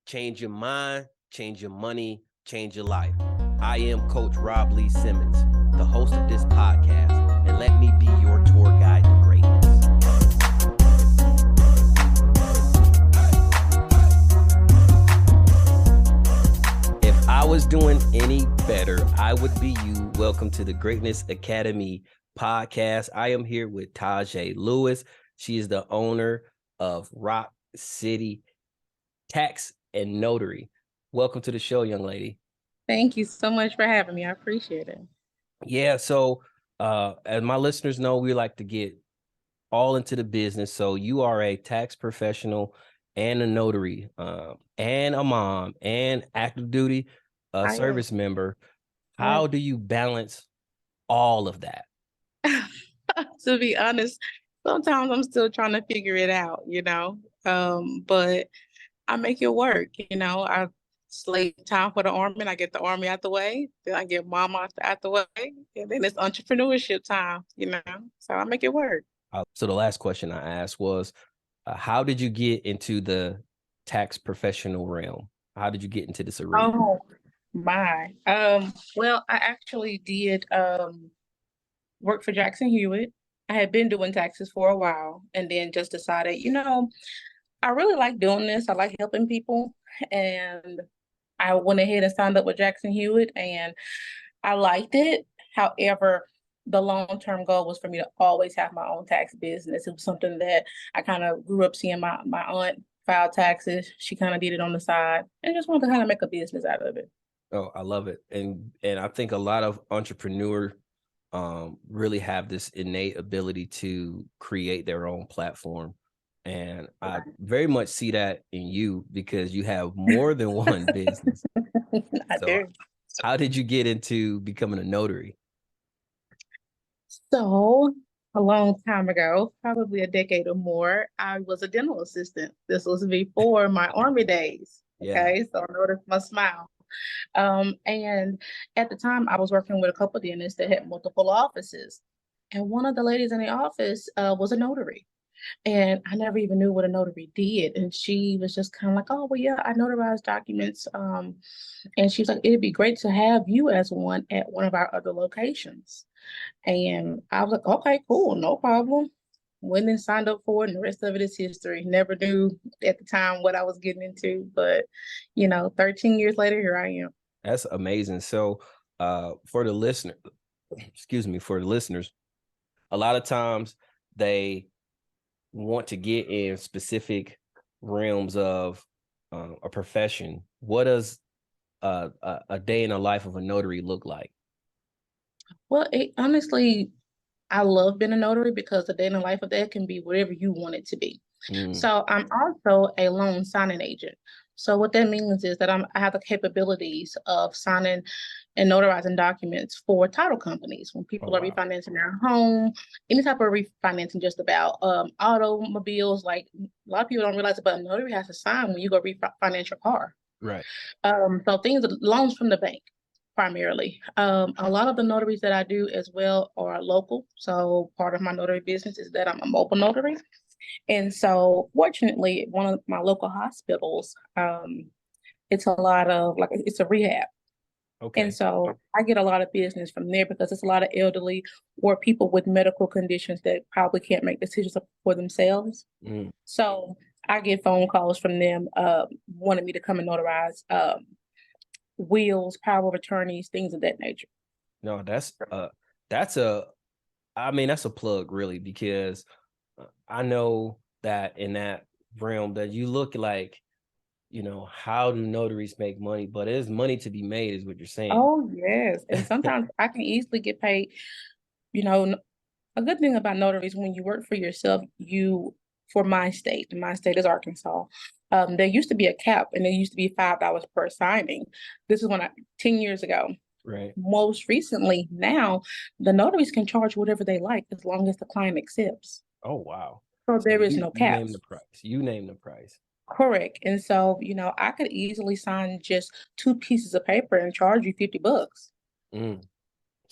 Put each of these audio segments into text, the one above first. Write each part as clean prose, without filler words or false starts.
change your mind, change your money, change your life. I am Coach Rob Lee Simmons, the host of this podcast, and let me be your tour guide to greatness. If I was doing any better, I would be you. Welcome to the Greatness Academy podcast. I am here with Taja Lewis. She is the owner of Rock City Tax and Notary. Welcome to the show, young lady. Thank you so much for having me. I appreciate it. Yeah, so as my listeners know, we like to get all into the business. So you are a tax professional and a notary, and a mom and active duty service member. How do you balance all of that? To be honest, sometimes I'm still trying to figure it out, but I make it work. I slave time for the army and I get the army out the way. Then I get mom out the way. And then it's entrepreneurship time, so I make it work. So the last question I asked was, how did you get into the tax professional realm? How did you get into this arena? Oh, my. Well, I actually did work for Jackson Hewitt. I had been doing taxes for a while and then just decided, I really like doing this. I like helping people. And I went ahead and signed up with Jackson Hewitt and I liked it. However, the long-term goal was for me to always have my own tax business. It was something that I kind of grew up seeing my aunt file taxes. She kind of did it on the side and just wanted to kind of make a business out of it. Oh, I love it. And I think a lot of entrepreneurs really have this innate ability to create their own platform. And I very much see that in you because you have more than one business. I do. How did you get into becoming a notary? So a long time ago, probably a decade or more, I was a dental assistant. This was before my army days. Okay, so notice my smile. And at the time, I was working with a couple of dentists that had multiple offices. And one of the ladies in the office was a notary. And I never even knew what a notary did. And she was just kind of like, oh, well, yeah, I notarize documents. And she was like, it'd be great to have you as one at one of our other locations. And I was like, okay, cool, no problem. Went and signed up for it, and the rest of it is history. Never knew at the time what I was getting into, but 13 years later, here I am. That's amazing. So for the listeners, a lot of times they want to get in specific realms of a profession. What does a day in the life of a notary look like? Well, honestly, I love being a notary because the day in the life of that can be whatever you want it to be. So I'm also a loan signing agent. So what that means is that I have the capabilities of signing and notarizing documents for title companies when people are refinancing their home, any type of refinancing, just about automobiles. Like a lot of people don't realize, but a notary has to sign when you go refinance your car. Right. So loans from the bank. Primarily. A lot of the notaries that I do as well are local. So part of my notary business is that I'm a mobile notary. And so fortunately, one of my local hospitals, it's a lot of it's a rehab. Okay. And so I get a lot of business from there because it's a lot of elderly or people with medical conditions that probably can't make decisions for themselves. So I get phone calls from them wanting me to come and notarize wills, power of attorneys, things of that nature. No, that's a plug really, because I know that in that realm that you look like, how do notaries make money? But there's money to be made is what you're saying. Oh, yes. And sometimes I can easily get paid. A good thing about notaries, when you work for yourself, for my state is Arkansas. There used to be a cap and there used to be $5 per signing. This is 10 years ago. Right. Most recently, now the notaries can charge whatever they like as long as the client accepts. Oh, wow. So there is no cap. You name the price. Correct. And so, I could easily sign just 2 pieces of paper and charge you $50. And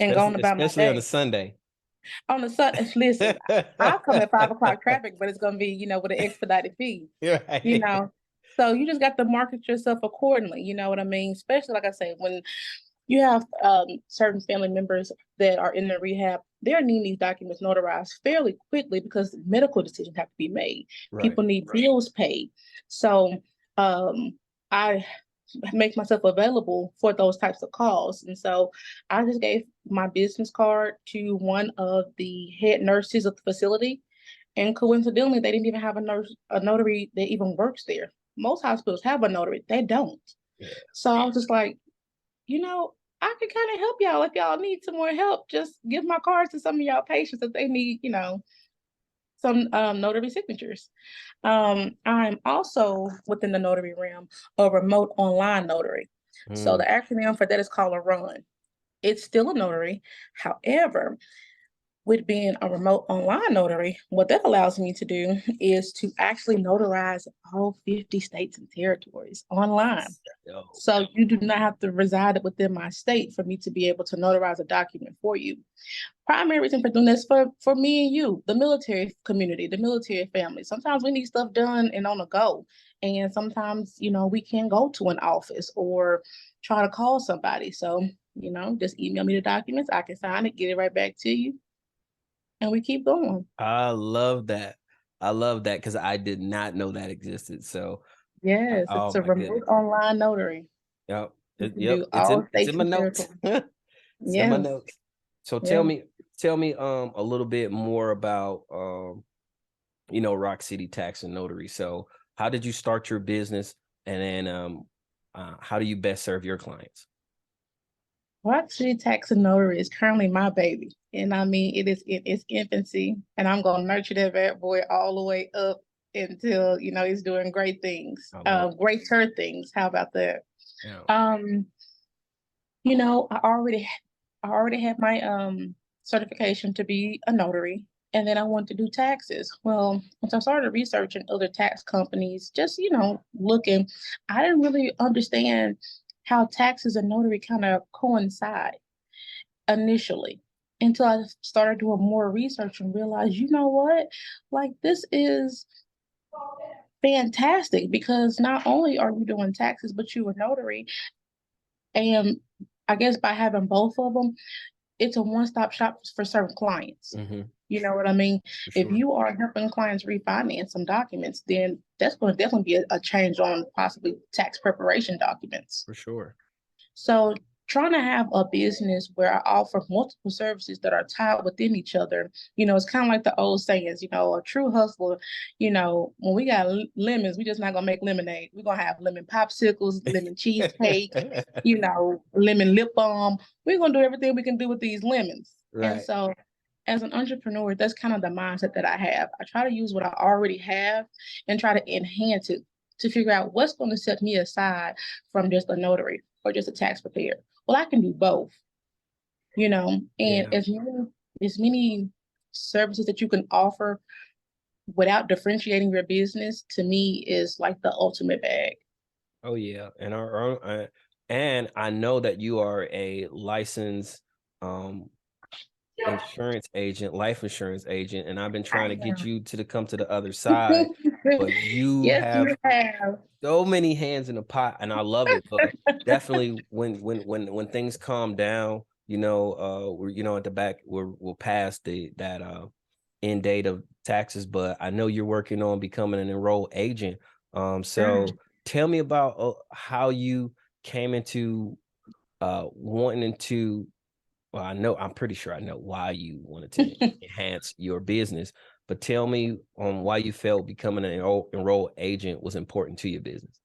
go on about my day. Especially on a Sunday. On the Sunday, listen, I'll come at 5 o'clock traffic, but it's gonna be, with an expedited fee. Right. So you just got to market yourself accordingly. You know what I mean? Especially, like I say, when you have certain family members that are in the rehab, they're needing these documents notarized fairly quickly because medical decisions have to be made. Right. People need bills paid. So I make myself available for those types of calls. And so I just gave my business card to one of the head nurses of the facility. And coincidentally, they didn't even have a notary that even works there. Most hospitals have a notary, they don't. Yeah. So I was just like, I can kind of help y'all if y'all need some more help. Just give my cards to some of y'all patients if they need, some notary signatures. I'm also within the notary realm a remote online notary. So the acronym for that is called a RUN. It's still a notary. However, with being a remote online notary, what that allows me to do is to actually notarize all 50 states and territories online. So you do not have to reside within my state for me to be able to notarize a document for you. Primary reason for doing this for me and you, the military community, the military family. Sometimes we need stuff done and on the go. And sometimes, we can't go to an office or try to call somebody. So, just email me the documents. I can sign it, get it right back to you. And we keep going. I love that. I love that because I did not know that existed. So yes, oh it's a my remote goodness. online notary. Yep. You can Yep. do all It's in states my and notes. territories. It's in my Yes, notes. So yeah. tell me a little bit more about Rock City Tax and Notary. So how did you start your business, and then how do you best serve your clients? Rock City Tax and Notary is currently my baby. And I mean, it is in its infancy. And I'm going to nurture that bad boy all the way up until, he's doing great things, greater things. How about that? Yeah. I already have my certification to be a notary. And then I wanted to do taxes. Well, once I started researching other tax companies, just, looking, I didn't really understand how taxes and notary kind of coincide initially until I started doing more research and realized, you know what? Like, this is fantastic because not only are you doing taxes, but you're a notary. And I guess by having both of them, it's a one-stop shop for certain clients. Mm-hmm. You know what I mean? If Sure. you are helping clients refinance some documents, then that's going to definitely be a change on possibly tax preparation documents. For sure. So trying to have a business where I offer multiple services that are tied within each other, it's kind of like the old sayings, a true hustler, when we got lemons, we just not gonna make lemonade. We're gonna have lemon popsicles, lemon cheesecake, lemon lip balm. We're gonna do everything we can do with these lemons. Right. And so as an entrepreneur, that's kind of the mindset that I have. I try to use what I already have and try to enhance it to figure out what's going to set me aside from just a notary or just a tax preparer. Well, I can do both, and Yeah. as many services that you can offer without differentiating your business, to me, is like the ultimate bag. Oh yeah, and I know that you are a licensed insurance agent, life insurance agent, and I've been trying to get you to come to the other side, but you Yes, have you have. so many hands in the pot, and I love it. But definitely, when things calm down, we're at the back, we'll pass that end date of taxes. But I know you're working on becoming an enrolled agent. So tell me about how you came into wanting to. Well, I'm pretty sure I know why you wanted to enhance your business, but tell me why you felt becoming an enrolled agent was important to your business.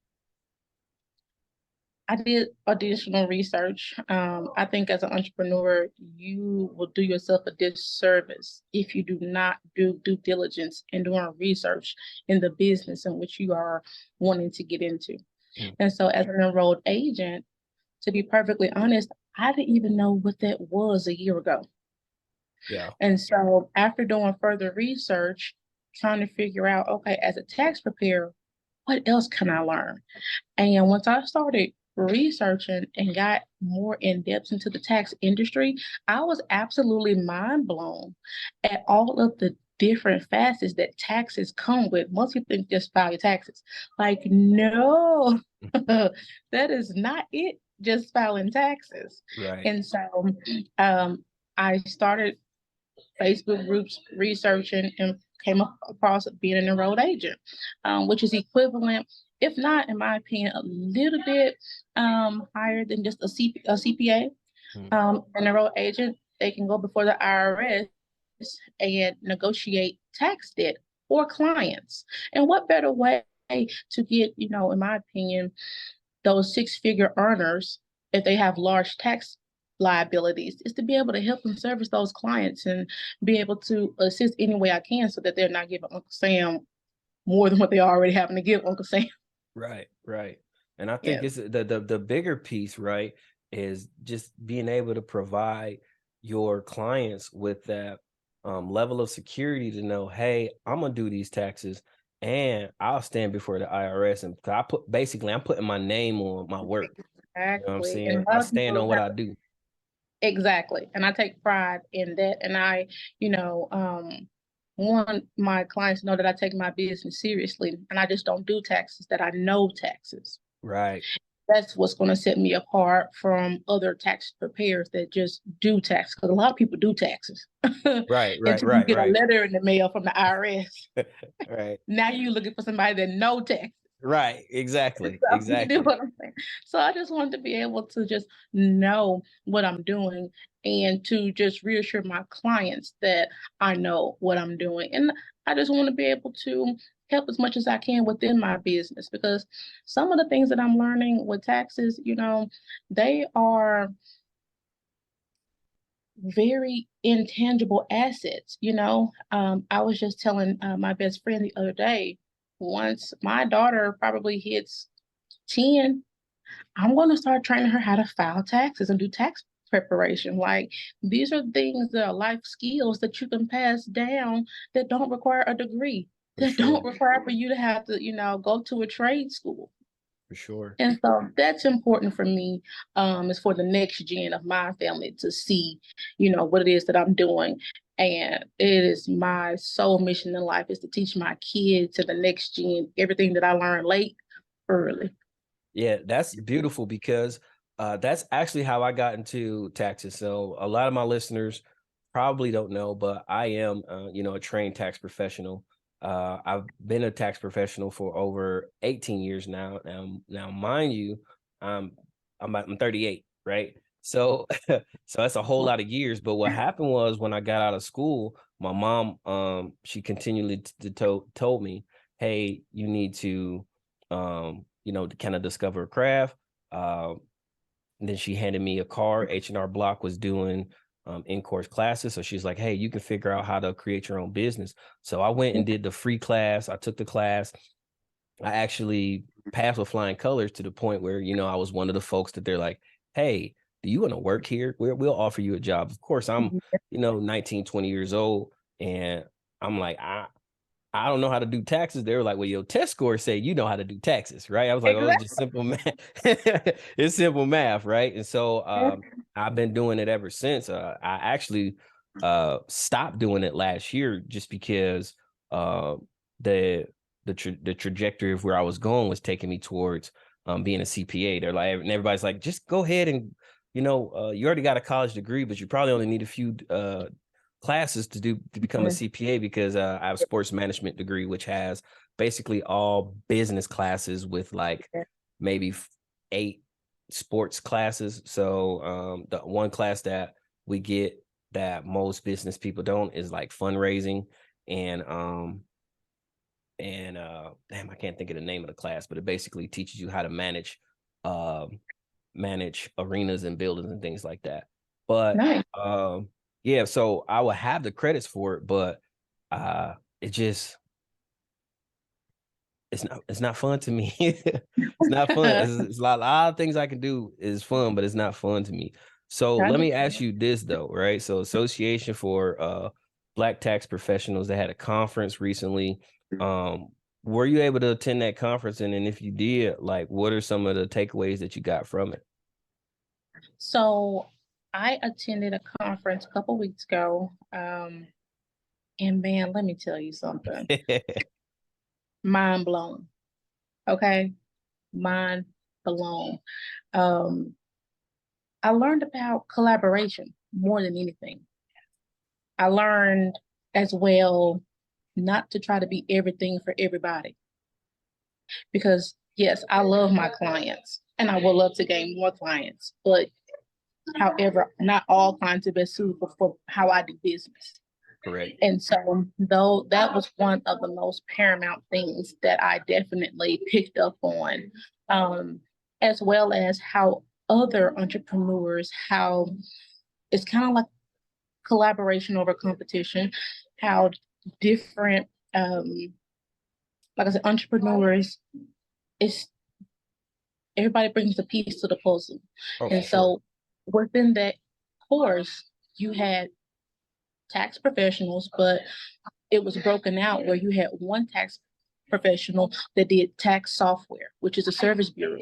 I did additional research. I think as an entrepreneur, you will do yourself a disservice if you do not do due diligence in doing research in the business in which you are wanting to get into. And so as an enrolled agent, to be perfectly honest, I didn't even know what that was a year ago. Yeah. And so after doing further research, trying to figure out, okay, as a tax preparer, what else can I learn? And once I started researching and got more in depth into the tax industry, I was absolutely mind blown at all of the different facets that taxes come with. Most people think just file your taxes. Like, no, that is not it, just filing taxes. Right. And so I started Facebook groups researching and came across being an enrolled agent, which is equivalent, if not, in my opinion, a little bit higher than just a CPA. An enrolled agent, they can go before the IRS and negotiate tax debt for clients. And what better way to get, in my opinion, those six-figure earners, if they have large tax liabilities, is to be able to help them service those clients and be able to assist any way I can so that they're not giving Uncle Sam more than what they already having to give Uncle Sam. Right, right. And I think Yeah. it's the bigger piece, right, is just being able to provide your clients with that level of security to know, hey, I'm gonna do these taxes and I'll stand before the IRS, and 'cause I'm putting my name on my work. You know what I'm Exactly. And saying? a I lot of stand people on what have I do. exactly. And I take pride in that. And I, want my clients to know that I take my business seriously and I just don't do taxes, that I know taxes. Right. That's what's going to set me apart from other tax preparers that just do tax. Because a lot of people do taxes Right, right, until you right, get a right. letter in the mail from the IRS. Right. Now you're looking for somebody that know tax. Right. Exactly. So, you know Exactly. what I'm saying? So I just wanted to be able to just know what I'm doing and to just reassure my clients that I know what I'm doing. And I just want to be able to help as much as I can within my business, because some of the things that I'm learning with taxes, they are very intangible assets. I was just telling my best friend the other day, once my daughter probably hits 10, I'm going to start training her how to file taxes and do tax preparation. Like, these are things that are life skills that you can pass down that don't require a degree, For that don't sure. require for you to have to, go to a trade school. For sure. And so that's important for me, is for the next gen of my family to see, what it is that I'm doing. And it is my sole mission in life is to teach my kids to the next gen everything that I learned late, early. Yeah, that's beautiful because that's actually how I got into taxes. So a lot of my listeners probably don't know, but I am, a trained tax professional. I've been a tax professional for over 18 years now. Now, mind you, I'm 38, right? So, so that's a whole lot of years. But what happened was when I got out of school, my mom, she continually told me, "Hey, you need to, to kind of discover a craft." And then she handed me a card. H&R Block was doing in-course classes. So she's like, hey, you can figure out how to create your own business. So I went and did the free class. I took the class. I actually passed with flying colors to the point where, I was one of the folks that they're like, hey, do you want to work here? We'll offer you a job. Of course, I'm, 19, 20 years old. And I'm like, I don't know how to do taxes. They were like, well, your test scores say you know how to do taxes, right? I was like, oh, it's Exactly. just simple math. It's simple math, right? And so I've been doing it ever since. I actually stopped doing it last year just because the the trajectory of where I was going was taking me towards being a CPA. They're like, and everybody's like, just go ahead and you already got a college degree, but you probably only need a few classes to become a CPA because I have a sports management degree, which has basically all business classes with like maybe 8 sports classes. So the one class that we get that most business people don't is like fundraising and damn, I can't think of the name of the class, but it basically teaches you how to manage arenas and buildings and things like that. But Nice. yeah, so I would have the credits for it, but it just it's not fun to me. It's not fun. It's a lot of things I can do is fun, but it's not fun to me. So let me ask you this though, right? So Association for Black Tax Professionals, they had a conference recently. Were you able to attend that conference? And if you did, like what are some of the takeaways that you got from it? So I attended a conference a couple weeks ago, And man, let me tell you something. Mind blown. Okay. Mind blown. Um, I learned about collaboration more than anything. I learned as well not to try to be everything for everybody. Because yes, I love my clients and I would love to gain more clients, but however, not all clients are best suitable for how I do business. Correct. And so, though that was one of the most paramount things that I definitely picked up on, as well as how other entrepreneurs, how it's kind of like collaboration over competition, how different, like I said, entrepreneurs, it's everybody brings a piece to the puzzle. Oh, And for sure. so within that course, you had tax professionals, but it was broken out where you had one tax professional that did tax software, which is a service bureau.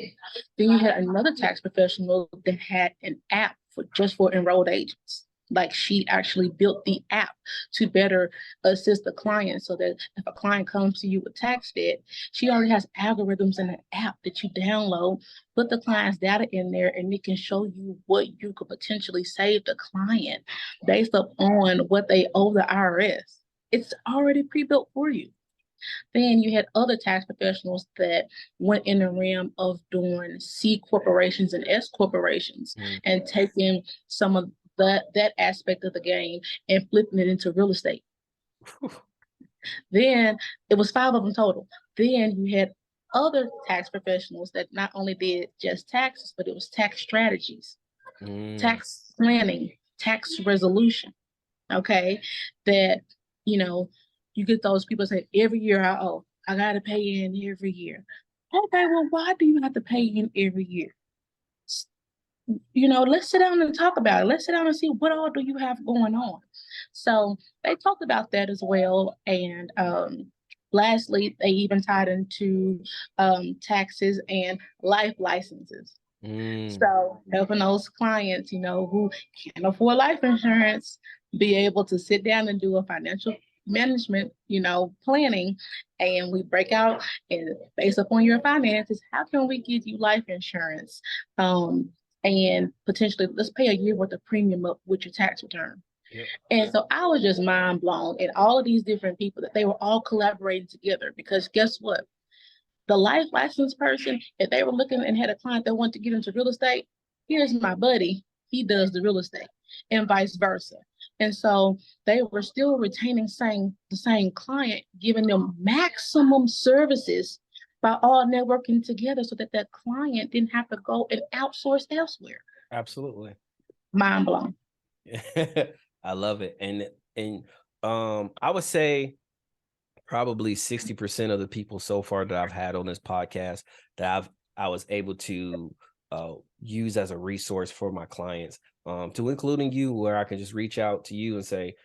Then you had another tax professional that had an app for just for enrolled agents. Like she actually built the app to better assist the client so that if a client comes to you with tax debt, she already has algorithms in the app that you download, put the client's data in there, and it can show you what you could potentially save the client based upon what they owe the IRS. It's already pre-built for you. Then you had other tax professionals that went in the realm of doing C corporations and S corporations and taking some of that aspect of the game and flipping it into real estate. Then it was 5 of them total. Then you had other tax professionals that not only did just taxes, but it was tax strategies, tax planning, tax resolution. Okay. That, you know, you get those people say every year I gotta pay in every year. Okay, well, why do you have to pay in every year? Let's sit down and talk about it. Let's sit down and see what all do you have going on. So they talked about that as well. And lastly, they even tied into taxes and life licenses. So helping those clients, who can't afford life insurance, be able to sit down and do a financial management, planning, and we break out and based upon your finances, how can we give you life insurance? And potentially let's pay a year worth of premium up with your tax return. Yep. And so I was just mind blown at all of these different people that they were all collaborating together because guess what? The life license person, if they were looking and had a client that wanted to get into real estate, here's my buddy, he does the real estate, and vice versa. And so they were still retaining the same client, giving them maximum services by all networking together so that that client didn't have to go and outsource elsewhere. Absolutely. Mind blown. I love it. And I would say probably 60% of the people so far that I've had on this podcast that I was able to use as a resource for my clients, to including you, where I can just reach out to you and say,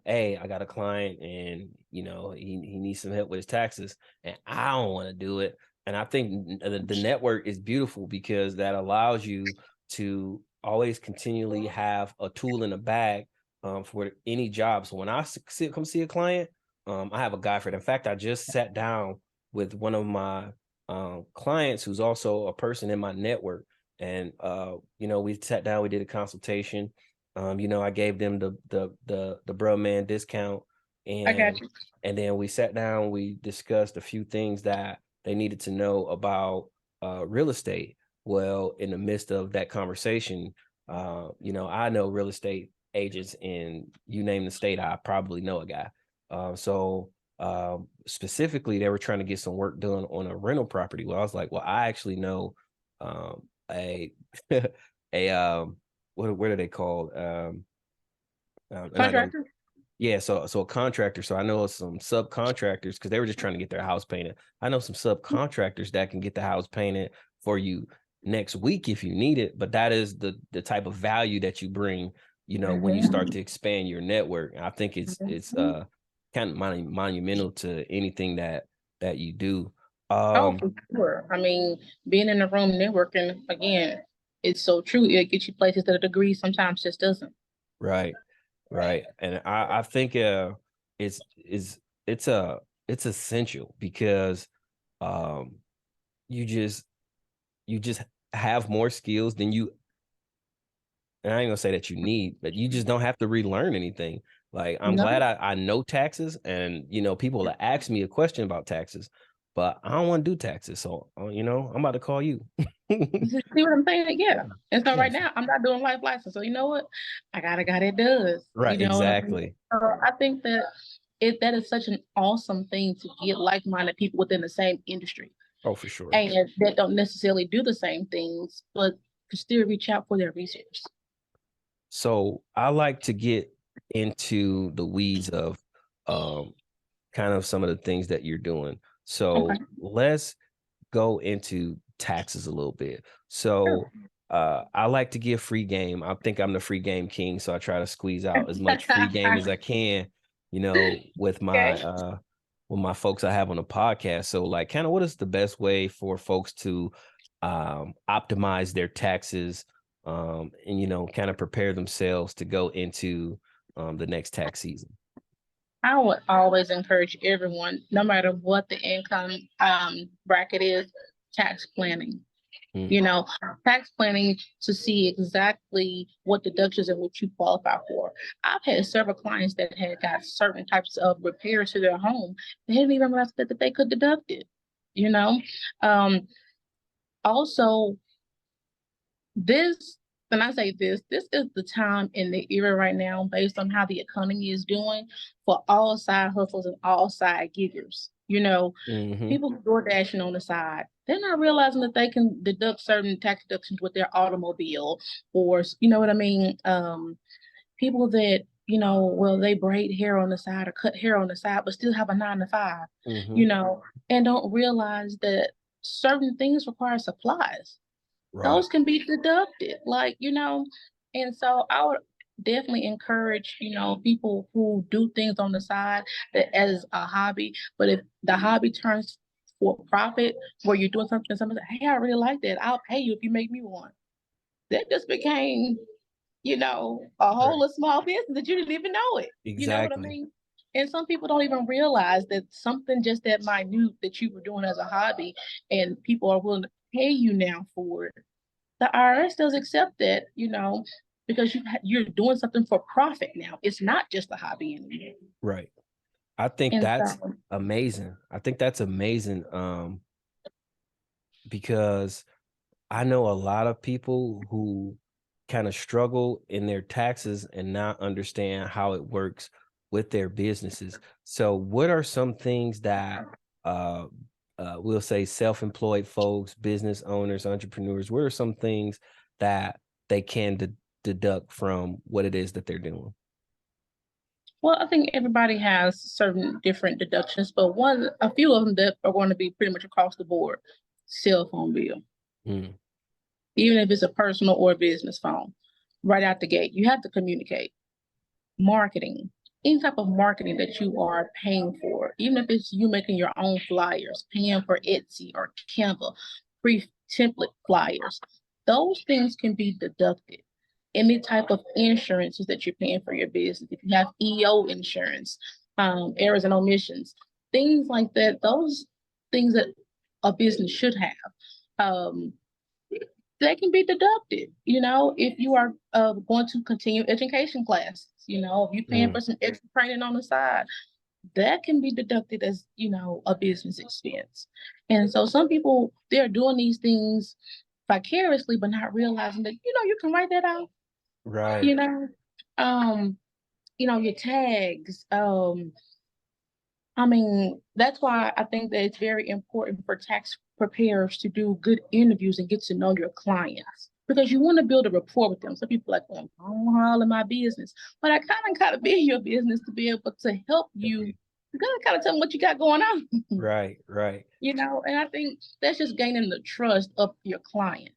hey, I got a client and he needs some help with his taxes and I don't want to do it. And I think the network is beautiful because that allows you to always continually have a tool in the bag for any job. So when I come see a client, I have a guy for it. In fact, I just sat down with one of my clients who's also a person in my network. And we sat down, we did a consultation. I gave them the bro man discount. And I got you. And then we sat down, we discussed a few things that they needed to know about real estate. Well, in the midst of that conversation, I know real estate agents in you name the state, I probably know a guy. So specifically, they were trying to get some work done on a rental property. Well, I was like, well, I actually know a what are they called? Contractor? Yeah, so a contractor. So I know some subcontractors because they were just trying to get their house painted. I know some subcontractors that can get the house painted for you next week if you need it. But that is the type of value that you bring, when you start to expand your network. I think it's kind of monumental to anything that you do. For sure. I mean, being in the room networking, again, it's so true. It gets you places that a degree sometimes just doesn't. Right. And I think it's essential because you just have more skills than you, and I ain't gonna say that you need, but you just don't have to relearn anything. Like, I'm glad No. I know taxes, and people will ask me a question about taxes, but I don't want to do taxes. So I'm about to call you. You see what I'm saying? Yeah. And so right Yes. now I'm not doing life license. So you know what? I got a guy that does. Right, You know what I mean? exactly. So I think that that is such an awesome thing to get like-minded people within the same industry Oh, for sure. and that don't necessarily do the same things, but can still reach out for their resource. So I like to get into the weeds of kind of some of the things that you're doing. So Okay. let's go into taxes a little bit. Sure. So I like to give free game. I think I'm the free game king, so I try to squeeze out as much free game as I can, Okay. with my folks I have on the podcast. So, like, kind of what is the best way for folks to optimize their taxes, and kind of prepare themselves to go into the next tax season? I would always encourage everyone, no matter what the income bracket is, tax planning. Mm, You know, tax planning to see exactly what deductions and what you qualify for. I've had several clients that had got certain types of repairs to their home. They didn't even realize that they could deduct it. You know, um, also this, and I say this is the time in the era right now, based on how the economy is doing, for all side hustles and all side giggers. hmm People door dashing on the side, they're not realizing that they can deduct certain tax deductions with their automobile, or you know what I mean. People that well, they braid hair on the side or cut hair on the side, but still have a 9 to 5. hmm You know, and don't realize that certain things require supplies. Right. Those can be deducted, and so I would definitely encourage, people who do things on the side that as a hobby, but if the hobby turns for profit, where you're doing something, someone say, hey, I really like that. I'll pay you if you make me one. That just became, a Right. whole small business that you didn't even know it. You know what I Exactly. mean? And some people don't even realize that something just that minute that you were doing as a hobby and people are willing to pay you now for it. The IRS does accept that, because you're doing something for profit now. It's not just a hobby anymore. Right. I think And that's so, amazing. I think that's amazing, because I know a lot of people who kind of struggle in their taxes and not understand how it works with their businesses. So, what are some things that uh, we'll say self-employed folks, business owners, entrepreneurs? What are some things that they can deduct from what it is that they're doing? well, I think everybody has certain different deductions, but a few of them that are going to be pretty much across the board. Cell phone bill, Mm, even if it's a personal or business phone, right out the gate, you have to communicate. Marketing, any type of marketing that you are paying for, even if it's you making your own flyers, paying for Etsy or Canva, free template flyers, those things can be deducted. Any type of insurances that you're paying for your business, if you have EO insurance, errors and omissions, things like that, those things that a business should have. Um, they can be deducted, if you are going to continue education classes, if you're paying mm, for some extra training on the side, that can be deducted as, a business expense. And so some people, they're doing these things vicariously, but not realizing that, you can write that out, you right. know, um, your tags, I mean, that's why I think that it's very important for tax preparers to do good interviews and get to know your clients, because you want to build a rapport with them. Some people are like, well, I don't want all in my business, but I kind of gotta be in your business to be able to help you. You gotta kind of tell them what you got going on, Right. Right. and I think that's just gaining the trust of your client.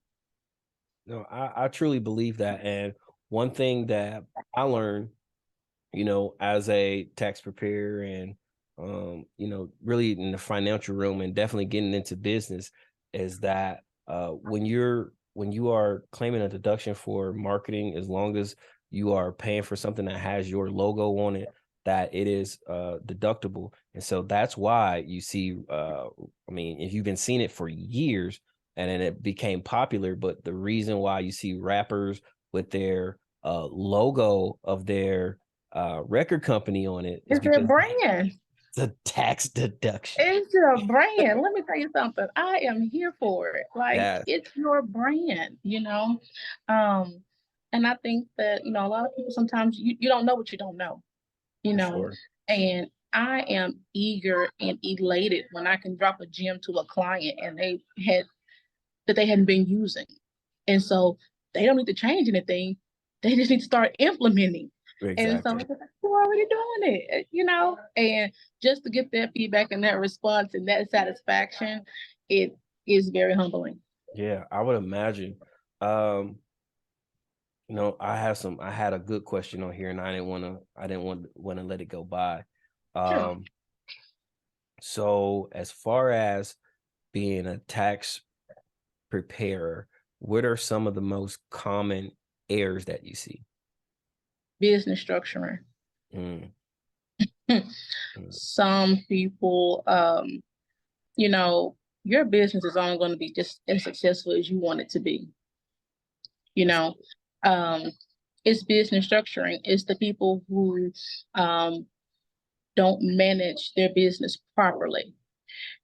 No, I truly believe that. And one thing that I learned, as a tax preparer and, really in the financial room and definitely getting into business, is that when you are claiming a deduction for marketing, as long as you are paying for something that has your logo on it, that it is deductible. And so that's why you see, I mean, if you've been seeing it for years and then it became popular, but the reason why you see rappers with their logo of their record company on it is It's their because brand. it's a tax deduction. It's your brand. Let me tell you something. I am here for it. Like, Yeah, it's your brand, and I think that, a lot of people sometimes you don't know what you don't know, you for know, sure. and I am eager and elated when I can drop a gem to a client and they hadn't been using. And so they don't need to change anything. They just need to start implementing. And so Exactly. we're already doing it, and just to get that feedback and that response and that satisfaction, it is very humbling. Yeah, I would imagine. Um, I had a good question on here and I didn't want to let it go by. Sure. So as far as being a tax preparer, what are some of the most common errors that you see? Business structuring. Mm, mm, Some people, your business is only going to be just as successful as you want it to be. you that's know um it's business structuring. It's the people who um don't manage their business properly,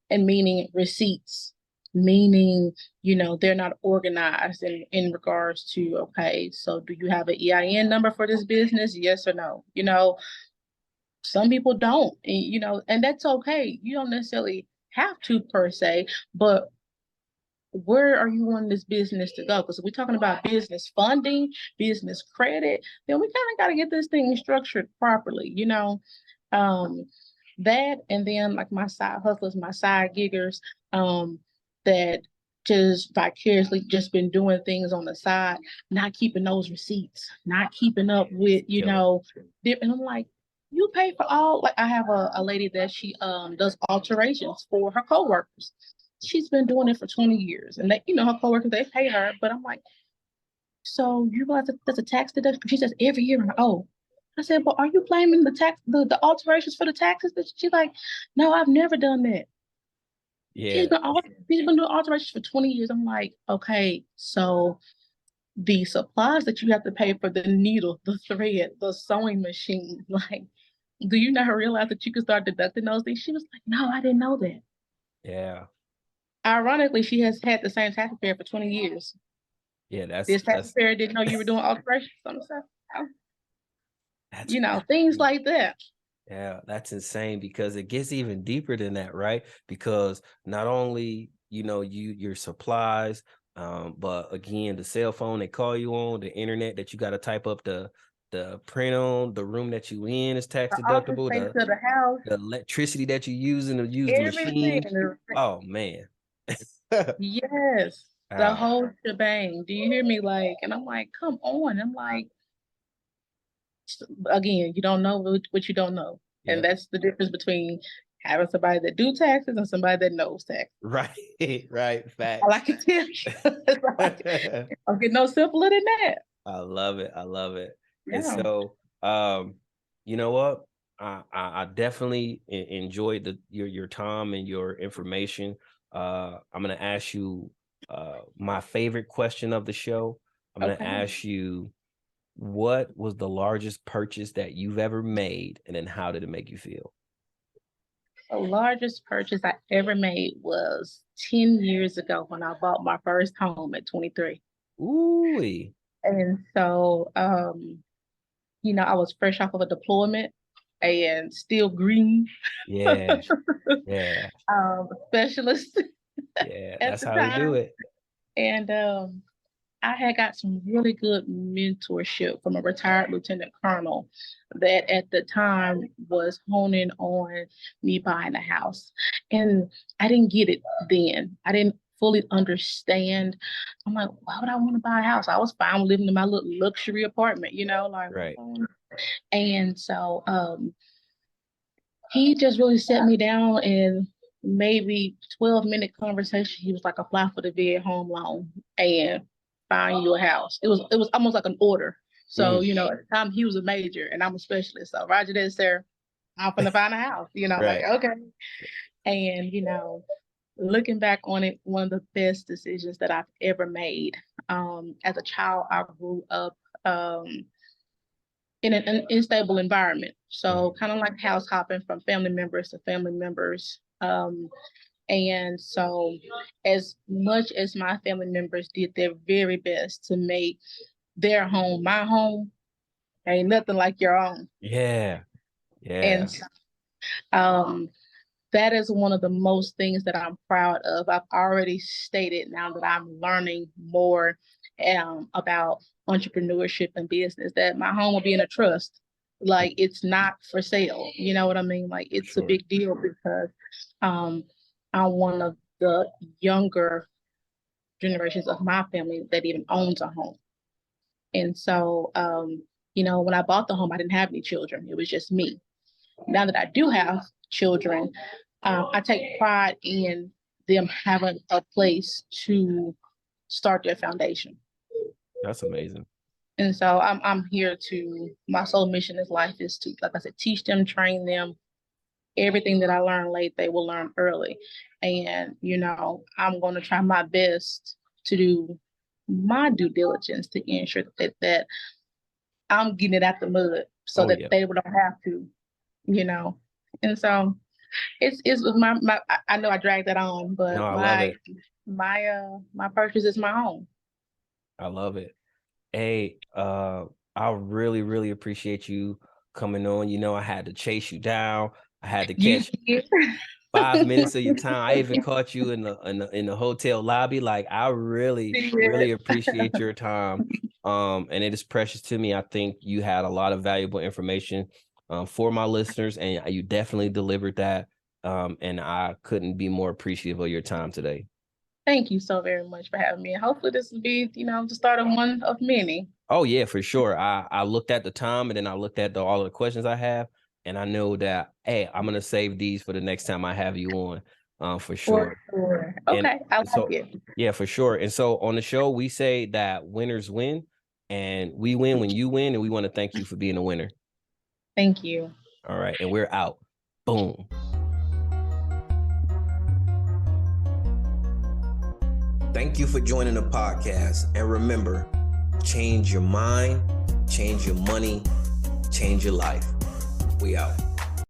and meaning receipts, meaning they're not organized in regards to, okay, so do you have an EIN number for this business, yes or no? Some people don't, and that's okay. You don't necessarily have to, per se, but where are you wanting this business to go? Because if we're talking about business funding, business credit, then we kind of got to get this thing structured properly, um, that, and then like my side hustlers, my side giggers, that just vicariously just been doing things on the side, not keeping those receipts, not keeping up with, killer. and I'm like, you pay for all. Like, I have a lady that she does alterations for her coworkers. She's been doing it for 20 years, and her coworkers, they pay her, but I'm like, so you realize that that's a tax deduction? She says every year. Oh, I said, but are you claiming the alterations for the taxes? She's like, no, I've never done that. She's Yeah, been she's been doing alterations for 20 years. I'm like, okay, so the supplies that you have to pay for the needle, the thread, the sewing machine, like, do you not realize that you can start deducting those things? She was like, no, I didn't know that. yeah, Ironically, she has had the same tax preparer for 20 years. yeah. This tax preparer didn't know you were doing alterations on stuff. That's Things like that. Yeah, that's insane because it gets even deeper than that, right? Because not only, your supplies, but again, the cell phone they call you on, the internet that you got to type up the print on, the room that you in is tax The office deductible, space of the house, the electricity that you using to use the everything. machine. Oh man. Yes, the Ah, whole shebang. Do you hear me? Like, and I'm like, come on. I'm like, again, you don't know what you don't know, and yep. that's the difference between having somebody that do taxes and somebody that knows tax. Right, right. All I Facts. can tell you, it's like, don't get no simpler than that. I love it. I love it. And Yeah. so, you know what? I definitely enjoyed your time and your information. I'm gonna ask you my favorite question of the show. I'm gonna Okay. ask you, what was the largest purchase that you've ever made, and then how did it make you feel? The largest purchase I ever made was 10 years ago when I bought my first home at 23. Ooh, And so, I was fresh off of a deployment and still green, yeah, yeah, specialist yeah. at That's the how we do time. it. And I had got some really good mentorship from a retired lieutenant colonel that at the time was honing on me buying a house. And I didn't get it then. I didn't fully understand. I'm like, why would I want to buy a house? I was fine living in my little luxury apartment, like, Right. and so he just really set me down, and maybe 12-minute conversation. He was like, apply for the VA home loan and find you a house. It was almost like an order. So, at the time he was a major and I'm a specialist. So Roger that, sir, I'm gonna find a house, Right. like, okay. And, looking back on it, one of the best decisions that I've ever made. As a child, I grew up in an unstable environment. So kind of like house hopping from family members to family members. And so as much as my family members did their very best to make their home my home, ain't nothing like your own. Yeah. And that is one of the most things that I'm proud of. I've already stated now that I'm learning more about entrepreneurship and business, that my home will be in a trust. Like, it's not for sale. You know what I mean? Like, it's a big deal because I'm one of the younger generations of my family that even owns a home. And so, when I bought the home, I didn't have any children. It was just me. Now that I do have children, I take pride in them having a place to start their foundation. That's amazing. And so I'm here my sole mission in life is to, like I said, teach them, train them. Everything that I learn late, they will learn early. And, I'm going to try my best to do my due diligence to ensure that I'm getting it out the mud so that they don't have to, And so it's with my I know I dragged that on, but no, I love it. My purpose is my home. I love it. Hey, I really, really appreciate you coming on. I had to chase you down. I had to catch 5 minutes of your time. I even caught you in the hotel lobby. Like, I really, really appreciate your time. And it is precious to me. I think you had a lot of valuable information for my listeners, and you definitely delivered that. And I couldn't be more appreciative of your time today. Thank you so very much for having me. Hopefully this will be, the start of one of many. Oh yeah, for sure. I looked at the time, and then I looked at all of the questions I have, and I know that, hey, I'm gonna save these for the next time I have you on, for sure. Okay, I like it. Yeah, for sure. And so on the show, we say that winners win, and we win when you win, and we want to thank you for being a winner. Thank you. All right, and we're out. Boom. Thank you for joining the podcast. And remember, change your mind, change your money, change your life. We out.